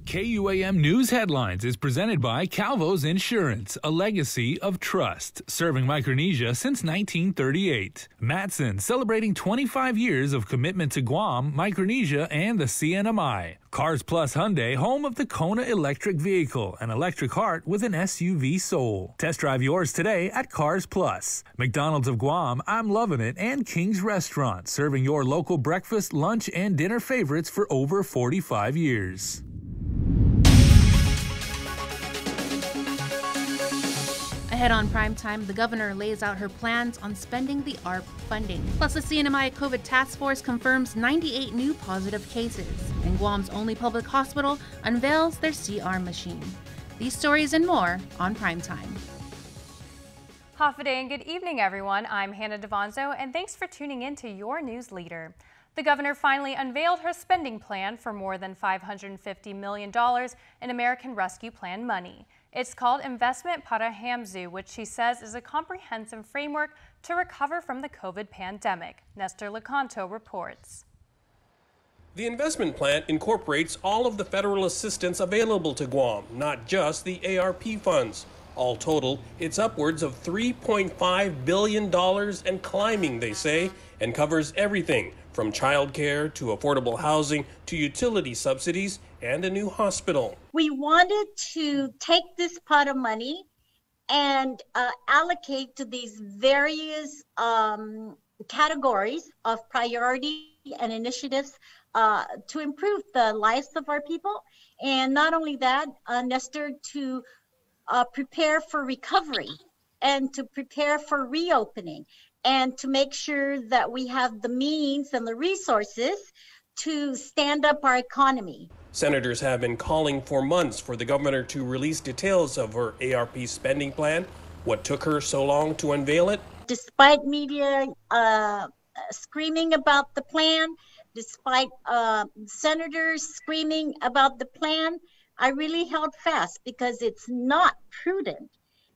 KUAM News Headlines is presented by Calvo's Insurance, a legacy of trust, serving Micronesia since 1938. Matson, celebrating 25 years of commitment to Guam, Micronesia, and the CNMI. Cars Plus Hyundai, home of the Kona electric vehicle, an electric heart with an SUV soul. Test drive yours today at Cars Plus. McDonald's of Guam, I'm Loving It, and King's Restaurant, serving your local breakfast, lunch, and dinner favorites for over 45 years. Ahead on Primetime, the governor lays out her plans on spending the ARP funding. Plus, the CNMI COVID task force confirms 98 new positive cases, and Guam's only public hospital unveils their CR machine. These stories and more on Primetime. Hafa and good evening, everyone. I'm Hannah Devanzo, and thanks for tuning in to your news leader. The governor finally unveiled her spending plan for more than $550 million in American Rescue Plan money. It's called Investment para Hamzu, which she says is a comprehensive framework to recover from the COVID pandemic. Nestor Lecanto reports. The investment plan incorporates all of the federal assistance available to Guam, not just the ARP funds. All total, it's upwards of $3.5 billion and climbing, they say, and covers everything from childcare to affordable housing to utility subsidies and a new hospital. We wanted to take this pot of money and allocate to these various categories of priority and initiatives to improve the lives of our people. And not only that, Nestor, to prepare for recovery and to prepare for reopening and to make sure that we have the means and the resources to stand up our economy. Senators have been calling for months for the governor to release details of her ARP spending plan. What took her so long to unveil it? Despite media screaming about the plan, despite senators screaming about the plan, I really held fast because it's not prudent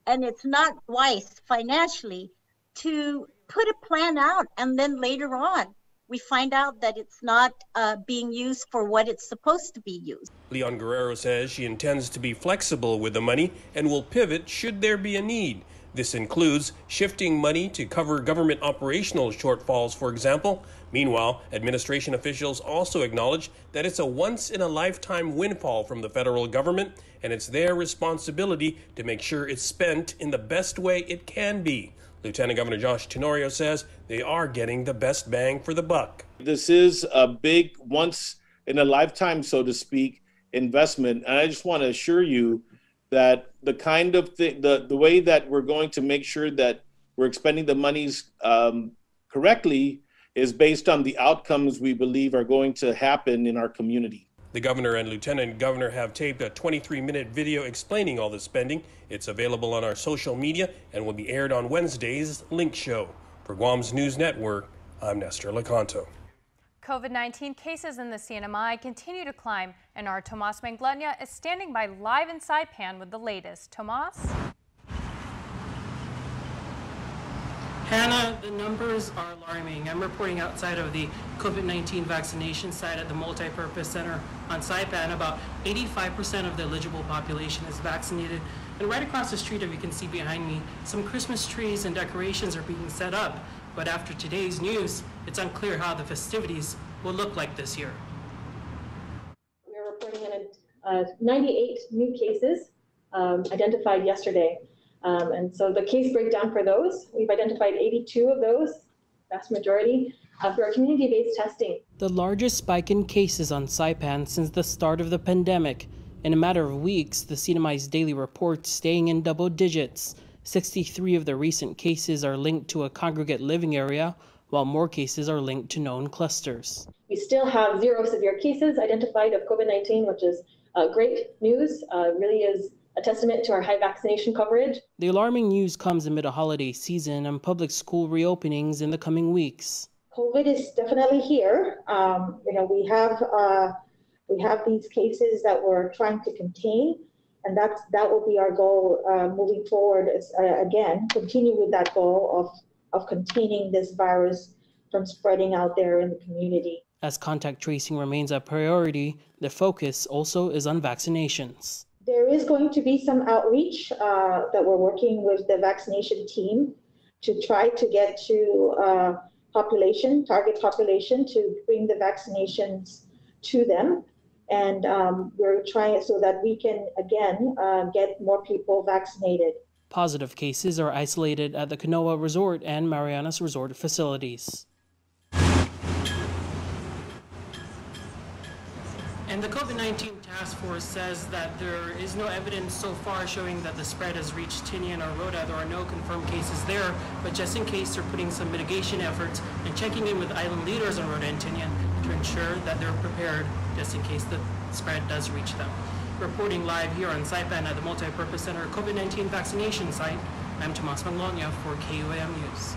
and it's not wise financially to put a plan out and then later on we find out that it's not being used for what it's supposed to be used. Leon Guerrero says she intends to be flexible with the money and will pivot should there be a need. This includes shifting money to cover government operational shortfalls, for example. Meanwhile, administration officials also acknowledge that it's a once-in-a-lifetime windfall from the federal government, and it's their responsibility to make sure it's spent in the best way it can be. Lieutenant Governor Josh Tenorio says they are getting the best bang for the buck. This is a big once-in-a-lifetime, so to speak, investment, and I just want to assure you that the kind of the way that we're going to make sure that we're expending the monies correctly is based on the outcomes we believe are going to happen in our community. The governor and lieutenant governor have taped a 23-minute video explaining all the spending. It's available on our social media and will be aired on Wednesday's Link Show. For Guam's News Network, I'm Nestor Lecanto. COVID-19 cases in the CNMI continue to climb, and our Tomas Manglania is standing by live in Saipan with the latest. Tomas? Hannah, the numbers are alarming. I'm reporting outside of the COVID-19 vaccination site at the Multipurpose Center on Saipan. About 85% of the eligible population is vaccinated. And right across the street, if you can see behind me, some Christmas trees and decorations are being set up. But after today's news, it's unclear how the festivities will look like this year. We're reporting on 98 new cases identified yesterday. And so the case breakdown for those, we've identified 82 of those, vast majority, for our community-based testing. The largest spike in cases on Saipan since the start of the pandemic. In a matter of weeks, the CNMI's daily reports staying in double digits. 63 of the recent cases are linked to a congregate living area, while more cases are linked to known clusters. We still have 0 severe cases identified of COVID-19, which is great news. Really is a testament to our high vaccination coverage. The alarming news comes amid a holiday season and public school reopenings in the coming weeks. COVID is definitely here. We have these cases that we're trying to contain, and that will be our goal moving forward. Again, continue with that goal of containing this virus from spreading out there in the community. As contact tracing remains a priority, the focus also is on vaccinations. There is going to be some outreach that we're working with the vaccination team to try to get to target population, to bring the vaccinations to them. And we're trying it so that we can, again, get more people vaccinated. Positive cases are isolated at the Kanoa Resort and Marianas Resort facilities. And the COVID-19 task force says that there is no evidence so far showing that the spread has reached Tinian or Rota. There are no confirmed cases there, but just in case, they're putting some mitigation efforts and checking in with island leaders on Rota and Tinian to ensure that they're prepared just in case the spread does reach them. Reporting live here on Saipan at the Multipurpose Center COVID-19 vaccination site, I'm Tomas Manglotnia for KUAM News.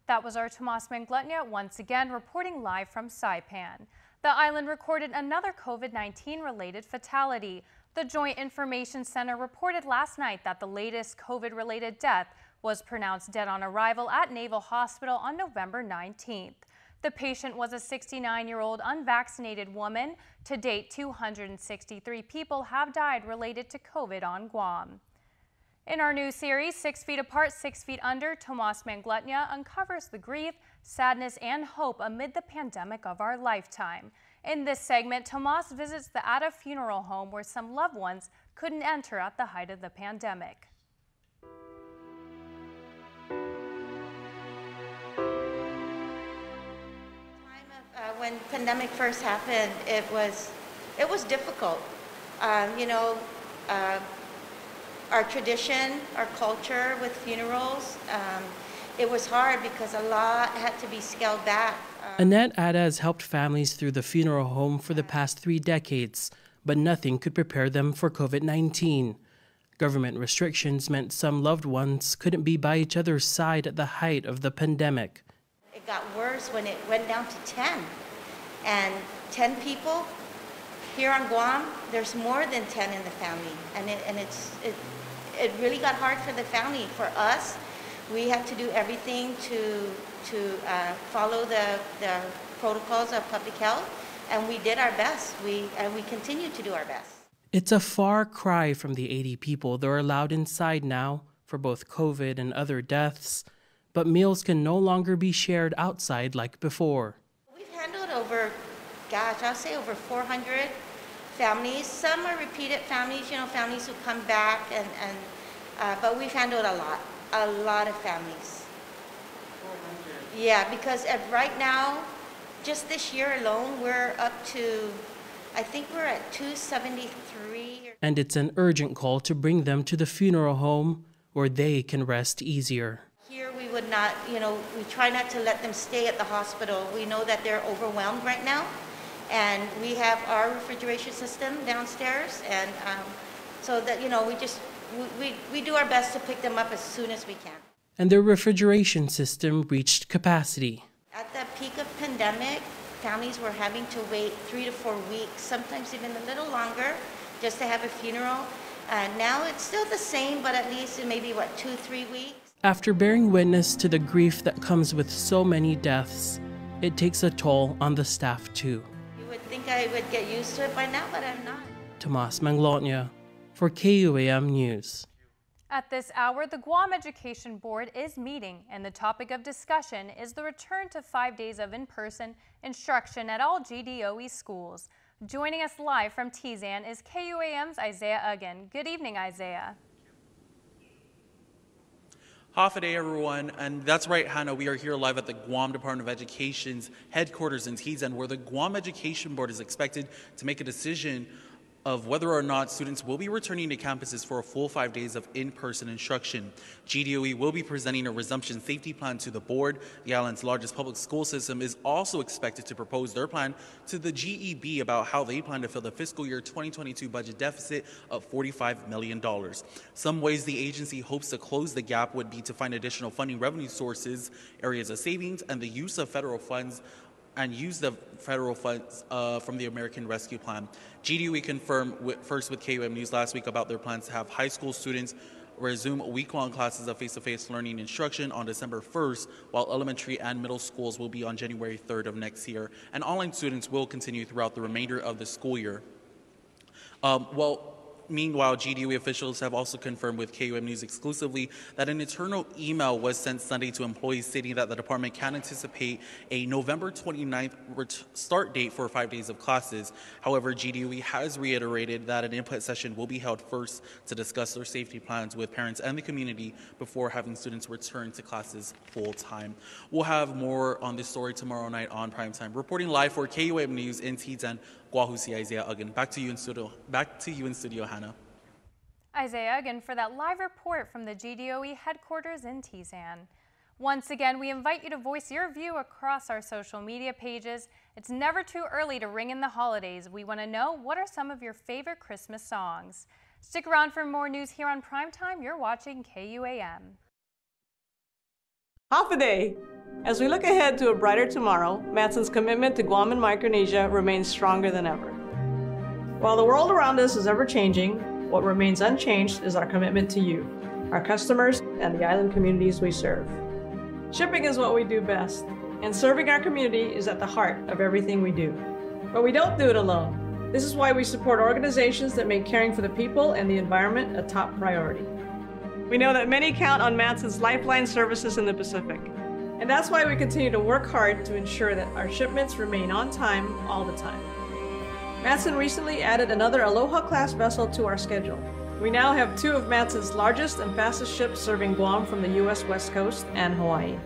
That was our Tomas Manglotnia once again reporting live from Saipan. The island recorded another COVID-19 related fatality. The Joint Information Center reported last night that the latest COVID-related death was pronounced dead on arrival at Naval Hospital on November 19th. The patient was a 69-year-old unvaccinated woman. To date, 263 people have died related to COVID on Guam. In our new series, 6 Feet Apart, 6 Feet Under, Tomas Manglotnia uncovers the grief, sadness, and hope amid the pandemic of our lifetime. In this segment, Tomas visits the Ada Funeral Home where some loved ones couldn't enter at the height of the pandemic. When pandemic first happened, it was difficult. Our tradition, our culture with funerals, it was hard because a lot had to be scaled back. Annette Ada has helped families through the funeral home for the past 3 decades, but nothing could prepare them for COVID-19. Government restrictions meant some loved ones couldn't be by each other's side at the height of the pandemic. It got worse when it went down to 10. And 10 people here on Guam, there's more than 10 in the family. And it really got hard for the family. For us, we had to do everything to follow the protocols of public health, and we did our best. We continue to do our best. It's a far cry from the 80 people that are allowed inside now for both COVID and other deaths, but meals can no longer be shared outside like before. We've handled over 400 families. Some are repeated families, families who come back, but we've handled a lot of families. 400. Yeah, because right now, just this year alone, we're up to, I think we're at 273. And it's an urgent call to bring them to the funeral home where they can rest easier. Here we would not, we try not to let them stay at the hospital. We know that they're overwhelmed right now. And we have our refrigeration system downstairs. And so that, we do our best to pick them up as soon as we can. And their refrigeration system reached capacity. At the peak of pandemic, families were having to wait 3 to 4 weeks, sometimes even a little longer, just to have a funeral. Now it's still the same, but at least it may be, 2-3 weeks. After bearing witness to the grief that comes with so many deaths, it takes a toll on the staff too. You would think I would get used to it by now, but I'm not. Tomas Manglotnia for KUAM News. At this hour, the Guam Education Board is meeting, and the topic of discussion is the return to 5 days of in-person instruction at all GDOE schools. Joining us live from Tizan is KUAM's Isaiah Uggan. Good evening, Isaiah. Half a day, everyone, and that's right, Hannah. We are here live at the Guam Department of Education's headquarters in Tizan, where the Guam Education Board is expected to make a decision of whether or not students will be returning to campuses for a full 5 days of in-person instruction. GDOE will be presenting a resumption safety plan to the board. The island's largest public school system is also expected to propose their plan to the GEB about how they plan to fill the fiscal year 2022 budget deficit of $45 million. Some ways the agency hopes to close the gap would be to find additional funding revenue sources, areas of savings, and the use of federal funds from the American Rescue Plan. GDOE confirmed first with KUAM News last week about their plans to have high school students resume week-long classes of face-to-face learning instruction on December 1st, while elementary and middle schools will be on January 3rd of next year, and online students will continue throughout the remainder of the school year. Meanwhile, GDOE officials have also confirmed with KUAM News exclusively that an internal email was sent Sunday to employees stating that the department can anticipate a November 29th start date for 5 days of classes. However, GDOE has reiterated that an input session will be held first to discuss their safety plans with parents and the community before having students return to classes full-time. We'll have more on this story tomorrow night on Primetime. Reporting live for KUAM News in T10, Guahusi Isaiah Uggan. Back to you in studio, Hannah. Isaiah Uggan for that live report from the GDOE headquarters in Tizan. Once again, we invite you to voice your view across our social media pages. It's never too early to ring in the holidays. We want to know, what are some of your favorite Christmas songs? Stick around for more news here on Primetime. You're watching KUAM. Half a day. As we look ahead to a brighter tomorrow, Matson's commitment to Guam and Micronesia remains stronger than ever. While the world around us is ever-changing, what remains unchanged is our commitment to you, our customers, and the island communities we serve. Shipping is what we do best, and serving our community is at the heart of everything we do. But we don't do it alone. This is why we support organizations that make caring for the people and the environment a top priority. We know that many count on Matson's lifeline services in the Pacific. And that's why we continue to work hard to ensure that our shipments remain on time all the time. Matson recently added another Aloha-class vessel to our schedule. We now have 2 of Matson's largest and fastest ships serving Guam from the U.S. West Coast and Hawaii.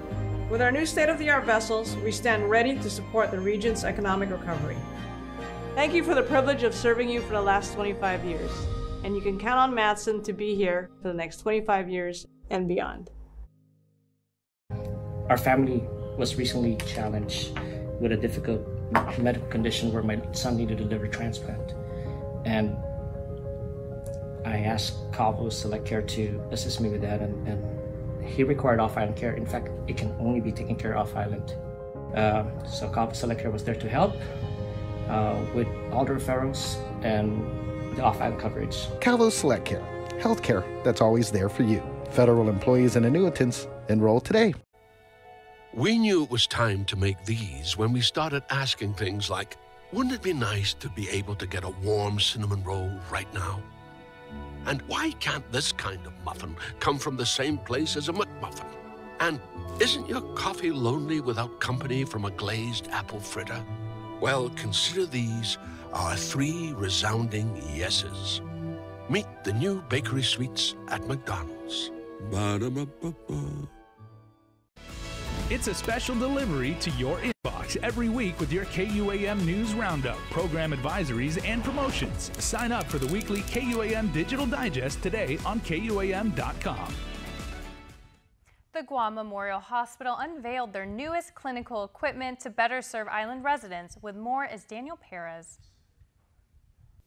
With our new state-of-the-art vessels, we stand ready to support the region's economic recovery. Thank you for the privilege of serving you for the last 25 years, and you can count on Matson to be here for the next 25 years and beyond. Our family was recently challenged with a difficult medical condition where my son needed a liver transplant. And I asked KUAM Select Care to assist me with that, and he required off-island care. In fact, it can only be taken care of off-island. So KUAM Select Care was there to help with all the referrals and the off-island coverage. KUAM Select Care, healthcare that's always there for you. Federal employees and annuitants, enroll today. We knew it was time to make these when we started asking things like, wouldn't it be nice to be able to get a warm cinnamon roll right now? And why can't this kind of muffin come from the same place as a McMuffin? And isn't your coffee lonely without company from a glazed apple fritter? Well, consider these our 3 resounding yeses. Meet the new bakery sweets at McDonald's. Ba-da-ba-ba-ba. It's a special delivery to your inbox every week with your KUAM News Roundup, program advisories, and promotions. Sign up for the weekly KUAM Digital Digest today on KUAM.com. The Guam Memorial Hospital unveiled their newest clinical equipment to better serve island residents. With more is Daniel Perez.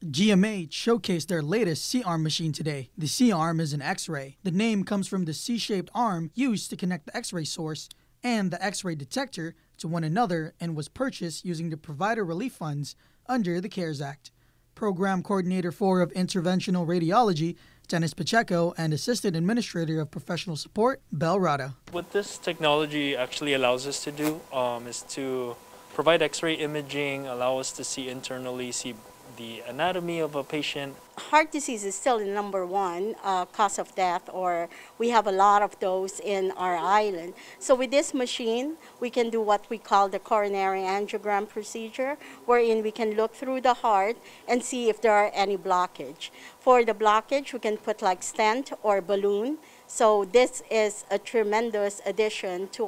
GMH showcased their latest C-arm machine today. The C-arm is an X-ray. The name comes from the C-shaped arm used to connect the X-ray source and the X-ray detector to one another, and was purchased using the Provider Relief Funds under the CARES Act. Program Coordinator 4 of Interventional Radiology, Dennis Pacheco, and Assistant Administrator of Professional Support, Bel Rada. What this technology actually allows us to do is to provide X-ray imaging, allow us to see internally, see the anatomy of a patient. Heart disease is still the #1 cause of death, or we have a lot of those in our island. So with this machine, we can do what we call the coronary angiogram procedure, wherein we can look through the heart and see if there are any blockage. For the blockage, we can put like stent or balloon. So this is a tremendous addition to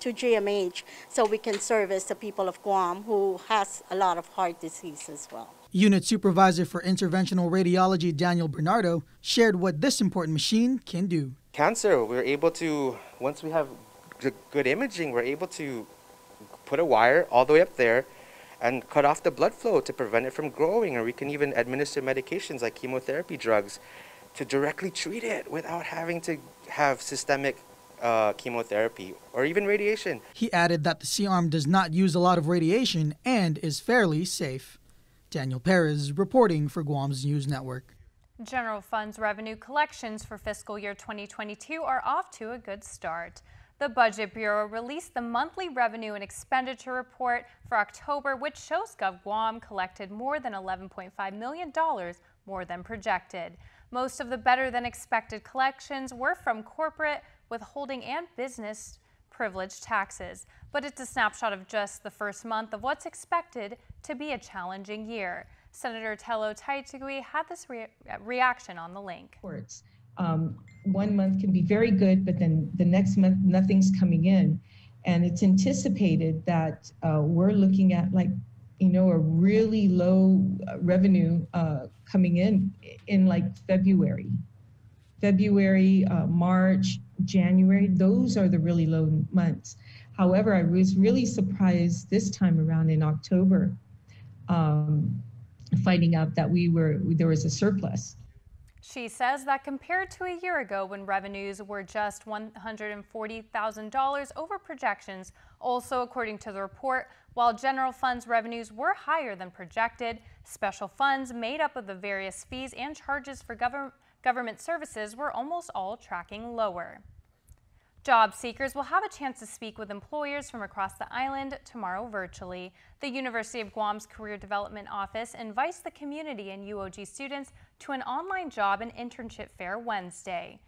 GMH, so we can service the people of Guam who has a lot of heart disease as well. Unit Supervisor for Interventional Radiology, Daniel Bernardo, shared what this important machine can do. Cancer, we're able to, once we have good imaging, we're able to put a wire all the way up there and cut off the blood flow to prevent it from growing, or we can even administer medications like chemotherapy drugs to directly treat it without having to have systemic chemotherapy or even radiation. He added that the C-arm does not use a lot of radiation and is fairly safe. Daniel Perez reporting for Guam's News Network. General Funds revenue collections for fiscal year 2022 are off to a good start. The Budget Bureau released the monthly revenue and expenditure report for October, which shows GovGuam collected more than $11.5 million more than projected. Most of the better-than-expected collections were from corporate, withholding, and business privilege taxes. But it's a snapshot of just the first month of what's expected to be a challenging year. Senator Tello Taitigui had this reaction on the link. 1 month can be very good, but then the next month nothing's coming in. And it's anticipated that we're looking at a really low revenue coming in like February, March, January. Those are the really low months. However, I was really surprised this time around in October, finding out that there was a surplus. She says that compared to a year ago when revenues were just $140,000 over projections, also according to the report, while general funds revenues were higher than projected, special funds made up of the various fees and charges for government services were almost all tracking lower. Job seekers will have a chance to speak with employers from across the island tomorrow virtually. The University of Guam's Career Development Office invites the community and UOG students to an online job and internship fair Wednesday.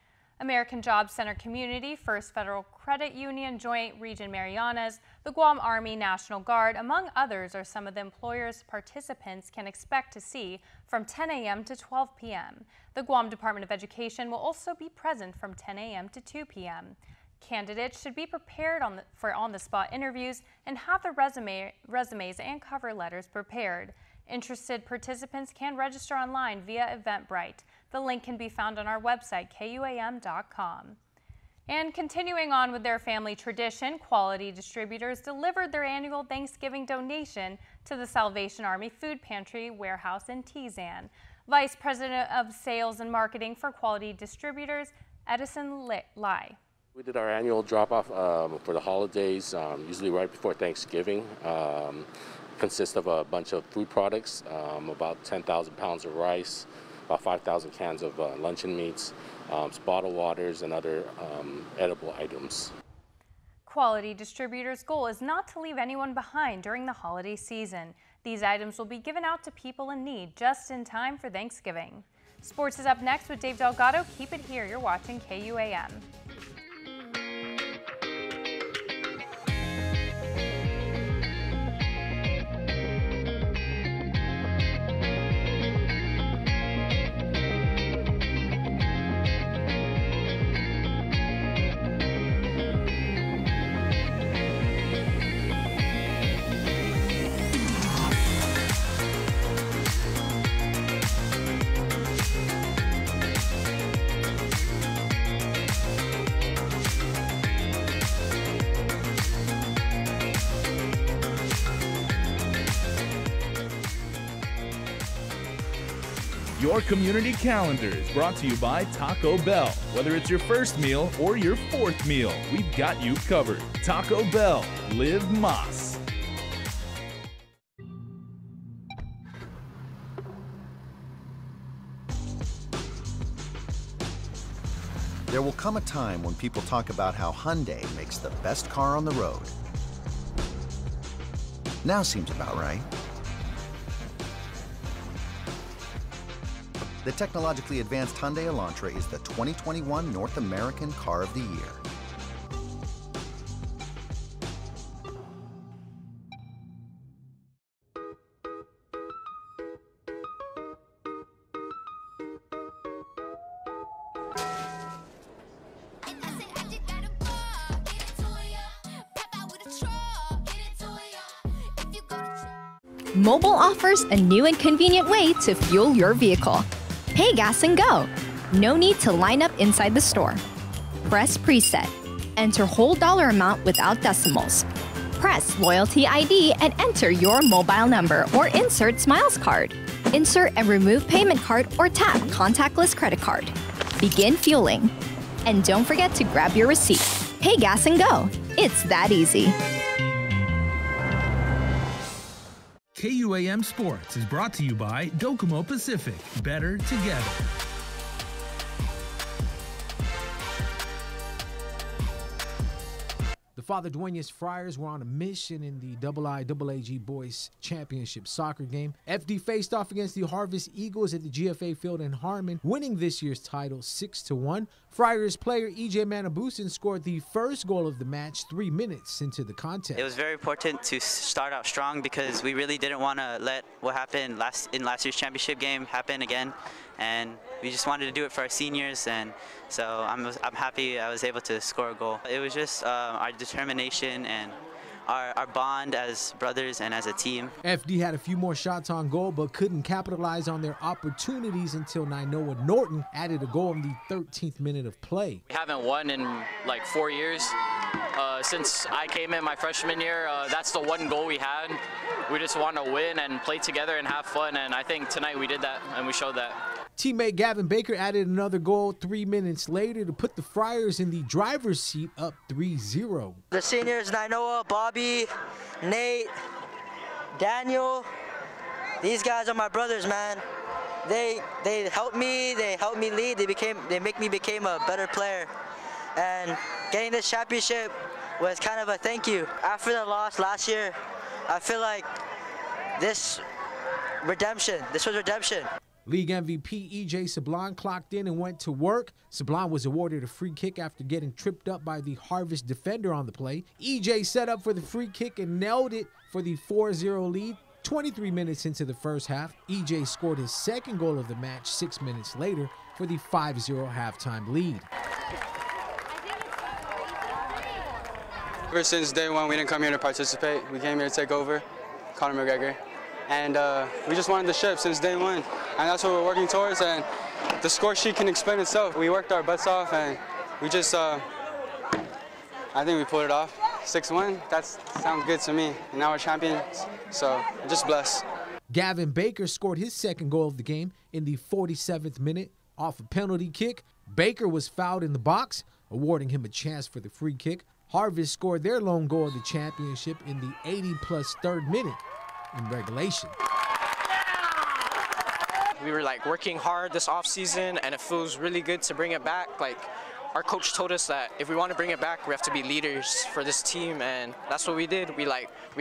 American Job Center Community, First Federal Credit Union, Joint Region Marianas, the Guam Army National Guard, among others, are some of the employers participants can expect to see from 10 a.m. to 12 p.m. The Guam Department of Education will also be present from 10 a.m. to 2 p.m. Candidates should be prepared for on-the-spot interviews and have their resumes and cover letters prepared. Interested participants can register online via Eventbrite. The link can be found on our website, KUAM.com. And continuing on with their family tradition, Quality Distributors delivered their annual Thanksgiving donation to the Salvation Army Food Pantry warehouse in Tizan. Vice President of Sales and Marketing for Quality Distributors, Edison Lai. We did our annual drop-off for the holidays, usually right before Thanksgiving. Consists of a bunch of food products, about 10,000 pounds of rice, about 5,000 cans of luncheon meats, bottled waters, and other edible items. Quality Distributors' goal is not to leave anyone behind during the holiday season. These items will be given out to people in need just in time for Thanksgiving. Sports is up next with Dave Delgado. Keep it here. You're watching KUAM. Your community calendar is brought to you by Taco Bell. Whether it's your first meal or your fourth meal, we've got you covered. Taco Bell, live Mas. There will come a time when people talk about how Hyundai makes the best car on the road. Now seems about right. The technologically advanced Hyundai Elantra is the 2021 North American Car of the Year. Mobile offers a new and convenient way to fuel your vehicle. Pay gas and go. No need to line up inside the store. Press preset. Enter whole dollar amount without decimals. Press Loyalty ID and enter your mobile number or insert Smiles card. Insert and remove payment card or tap contactless credit card. Begin fueling. And don't forget to grab your receipt. Pay gas and go. It's that easy. KUAM Sports is brought to you by Docomo Pacific. Better together. The Father Duenas Friars were on a mission in the IIAAG Boys Championship soccer game. FD faced off against the Harvest Eagles at the GFA Field in Harmon, winning this year's title 6-1. Friars player EJ Manabusin scored the first goal of the match 3 minutes into the contest. It was very important to start out strong because we really didn't want to let what happened in last year's championship game happen again. And we just wanted to do it for our seniors, and so I'm happy I was able to score a goal. It was just our determination and our bond as brothers and as a team. FD had a few more shots on goal but couldn't capitalize on their opportunities until Nainoa Norton added a goal in the 13th minute of play. We haven't won in like 4 years. Since I came in my freshman year, that's the one goal we had. We just want to win and play together and have fun, and I think tonight we did that and we showed that. Teammate Gavin Baker added another goal 3 minutes later to put the Friars in the driver's seat, up 3-0. The seniors, Nainoa, Bobby, Nate, Daniel, these guys are my brothers, man. They helped me lead. They make me become a better player. And getting this championship was kind of a thank you. After the loss last year, I feel like this was redemption. League MVP EJ Sablon clocked in and went to work. Sablon was awarded a free kick after getting tripped up by the Harvest defender on the play. EJ set up for the free kick and nailed it for the 4-0 lead. 23 minutes into the first half, EJ scored his second goal of the match 6 minutes later for the 5-0 halftime lead. Ever since day one, we didn't come here to participate. We came here to take over Conor McGregor. And we just wanted the ship since day one. And that's what we're working towards, and the score sheet can explain itself. We worked our butts off, and we just, I think we pulled it off. 6-1, that sounds good to me. And now we're champions, so I'm just blessed. Gavin Baker scored his second goal of the game in the 47th minute off a penalty kick. Baker was fouled in the box, awarding him a chance for the free kick. Harvest scored their lone goal of the championship in the 80-plus third minute in regulation. We were like working hard this off season, and it feels really good to bring it back. Like, our coach told us that if we want to bring it back, we have to be leaders for this team, and that's what we did. We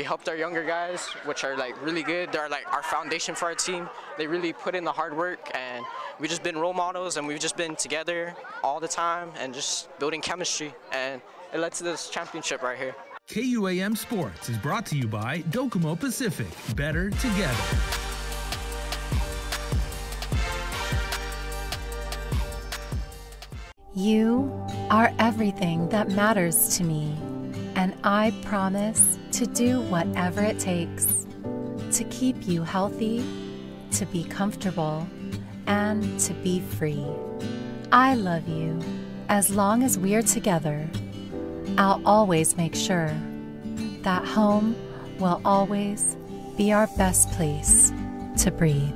helped our younger guys, which are like really good. They're like our foundation for our team. They really put in the hard work, and we've just been role models, and we've just been together all the time and just building chemistry, and it led to this championship right here. KUAM Sports is brought to you by Docomo Pacific. Better together. You are everything that matters to me, and I promise to do whatever it takes to keep you healthy, to be comfortable, and to be free. I love you. As long as we're together, I'll always make sure that home will always be our best place to breathe.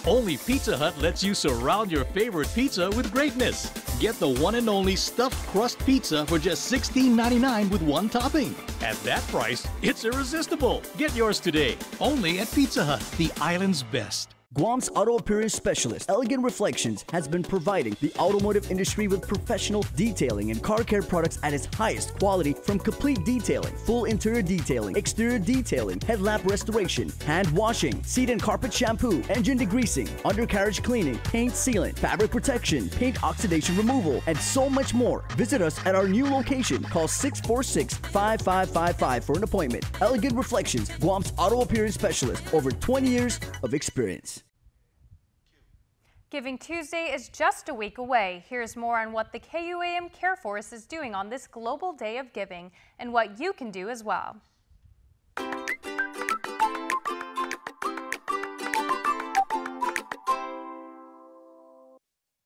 Only Pizza Hut lets you surround your favorite pizza with greatness. Get the one and only stuffed crust pizza for just $16.99 with one topping. At that price, it's irresistible. Get yours today, only at Pizza Hut, the island's best. Guam's auto appearance specialist, Elegant Reflections, has been providing the automotive industry with professional detailing and car care products at its highest quality, from complete detailing, full interior detailing, exterior detailing, headlamp restoration, hand washing, seat and carpet shampoo, engine degreasing, undercarriage cleaning, paint sealant, fabric protection, paint oxidation removal, and so much more. Visit us at our new location. Call 646-5555 for an appointment. Elegant Reflections, Guam's auto appearance specialist, over 20 years of experience. Giving Tuesday is just a week away. Here's more on what the KUAM Care Force is doing on this global day of giving and what you can do as well.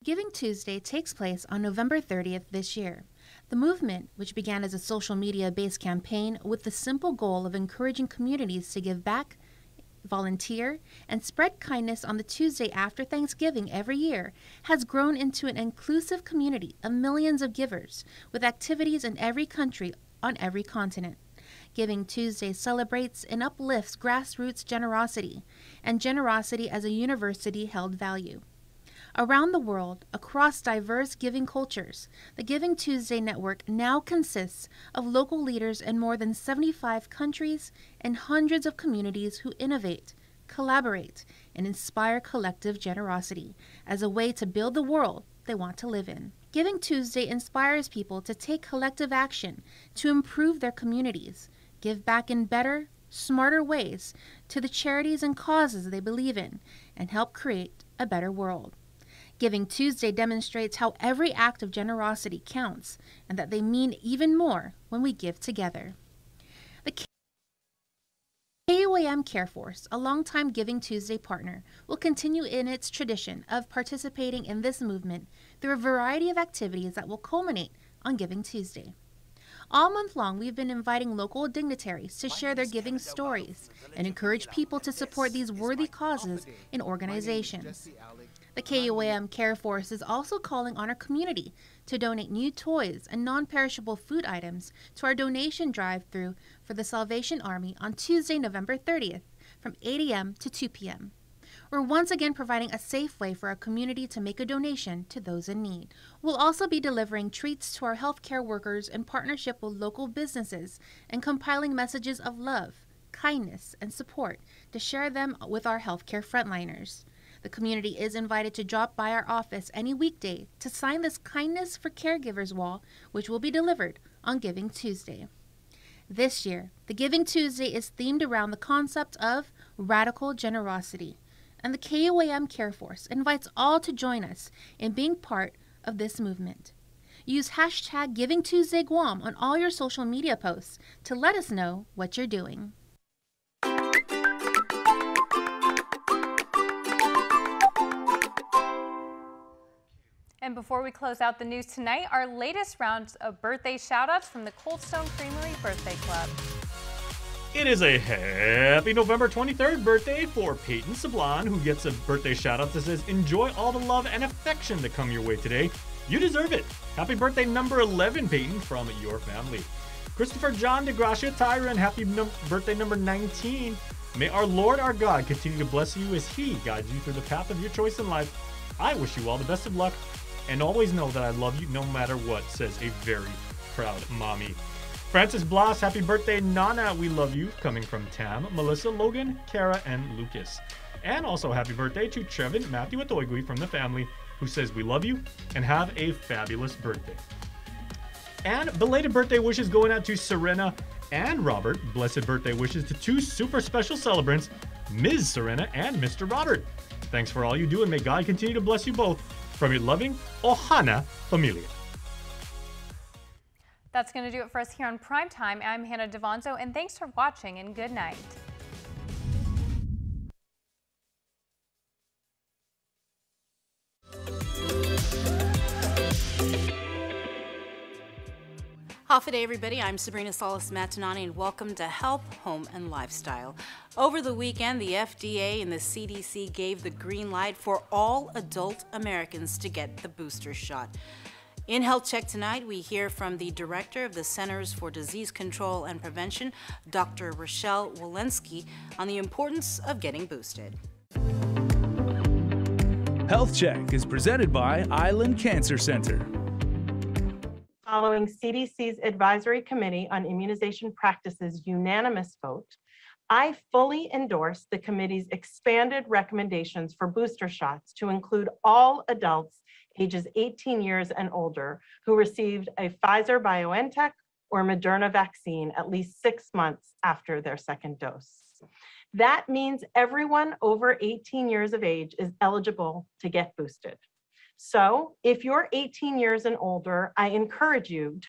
Giving Tuesday takes place on November 30th this year. The movement, which began as a social media-based campaign with the simple goal of encouraging communities to give back, volunteer, and spread kindness on the Tuesday after Thanksgiving every year, has grown into an inclusive community of millions of givers, with activities in every country on every continent. Giving Tuesday celebrates and uplifts grassroots generosity and generosity as a university-held value. Around the world, across diverse giving cultures, the Giving Tuesday Network now consists of local leaders in more than 75 countries and hundreds of communities who innovate, collaborate, and inspire collective generosity as a way to build the world they want to live in. Giving Tuesday inspires people to take collective action to improve their communities, give back in better, smarter ways to the charities and causes they believe in, and help create a better world. Giving Tuesday demonstrates how every act of generosity counts and that they mean even more when we give together. The KUAM Care Force, a longtime Giving Tuesday partner, will continue in its tradition of participating in this movement through a variety of activities that will culminate on Giving Tuesday. All month long, we've been inviting local dignitaries to share their giving stories and encourage people to support these worthy causes and organizations. The KUAM Care Force is also calling on our community to donate new toys and non-perishable food items to our donation drive-through for the Salvation Army on Tuesday, November 30th from 8 a.m. to 2 p.m. We're once again providing a safe way for our community to make a donation to those in need. We'll also be delivering treats to our healthcare workers in partnership with local businesses and compiling messages of love, kindness, and support to share them with our healthcare frontliners. The community is invited to drop by our office any weekday to sign this Kindness for Caregivers wall, which will be delivered on Giving Tuesday. This year, the Giving Tuesday is themed around the concept of radical generosity, and the KUAM Care Force invites all to join us in being part of this movement. Use hashtag GivingTuesdayGuam on all your social media posts to let us know what you're doing. And before we close out the news tonight, our latest round of birthday shout-outs from the Cold Stone Creamery Birthday Club. It is a happy November 23rd birthday for Peyton Sablon, who gets a birthday shout-out that says, enjoy all the love and affection that come your way today. You deserve it. Happy birthday number 11, Peyton, from your family. Christopher John DeGracia Tyron, happy birthday number 19. May our Lord our God continue to bless you as He guides you through the path of your choice in life. I wish you all the best of luck. And always know that I love you no matter what, says a very proud mommy. Francis Blas, happy birthday, Nana, we love you, coming from Tam, Melissa, Logan, Kara, and Lucas. And also happy birthday to Trevin Matthew Atoigui from the family, who says we love you and have a fabulous birthday. And belated birthday wishes going out to Serena and Robert. Blessed birthday wishes to two super special celebrants, Ms. Serena and Mr. Robert. Thanks for all you do, and may God continue to bless you both. From your loving Ohana Familia. That's going to do it for us here on Primetime. I'm Hannah Devonzo, and thanks for watching, and good night. Half a day, everybody. I'm Sabrina Salas Matanani, and welcome to Health, Home, and Lifestyle. Over the weekend, the FDA and the CDC gave the green light for all adult Americans to get the booster shot. In Health Check tonight, we hear from the Director of the Centers for Disease Control and Prevention, Dr. Rochelle Walensky, on the importance of getting boosted. Health Check is presented by Island Cancer Center. Following CDC's Advisory Committee on Immunization Practices' unanimous vote, I fully endorse the committee's expanded recommendations for booster shots to include all adults ages 18 years and older who received a Pfizer-BioNTech or Moderna vaccine at least 6 months after their second dose. That means everyone over 18 years of age is eligible to get boosted. So if you're 18 years and older, I encourage you